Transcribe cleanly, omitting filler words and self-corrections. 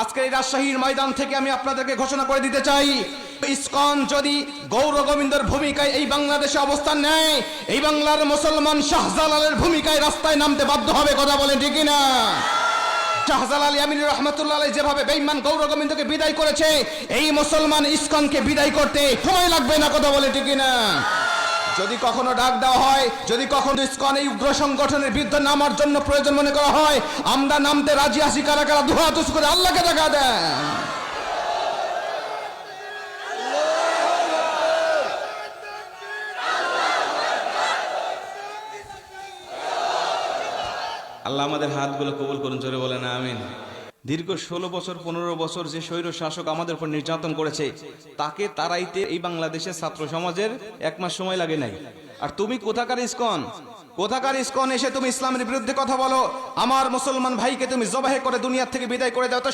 আজকে এই রাজশাহীর ময়দান থেকে আমি আপনাদেরকে ঘোষণা করে দিতে চাই, ইসকন যদি গৌর গোবিন্দর ভূমিকায় এই বাংলাদেশে অবস্থান নেয়, এই বাংলার মুসলমান শাহজালালের ভূমিকায় রাস্তায় নামতে বাধ্য হবে। কথা বলেন ঠিক না? শাহজালাল ইয়ামিনী রহমাতুল্লাহ আলাইহি যেভাবে বেঈমান গৌর গোবিন্দকে বিদায় করেছে, এই মুসলমান ইসকনকে বিদায় করতে সময় লাগবে না। কথা বলে ঠিক না? যদি কখনো ডাক দেওয়া হয়, যদি কখনো ইসকন এই উগ্র সংগঠনের বিরুদ্ধে নামার জন্য প্রয়োজন মনে করা হয়, আমরা নামতে রাজি আছি। কারা কারা দুহাত উঁচু করে আল্লাহকে দেখা দেন। আল্লাহ আমাদের হাতগুলো কবুল করুন, জোরে বলেন আমিন। দীর্ঘ 16 বছর 15 বছর যে স্বৈর শাসক আমাদের উপর নির্যাতন করেছে, তাকে তাড়াইতে এই বাংলাদেশের ছাত্র সমাজের 1 মাস সময় লাগে নাই। আর তুমি কোথাকার ইসকন, কোথাকার ইসকন এসে তুমি ইসলামের বিরুদ্ধে কথা বলো, আমার মুসলমান ভাইকে তুমি জবাহ করে দুনিয়া থেকে বিদায় করে দাও। তো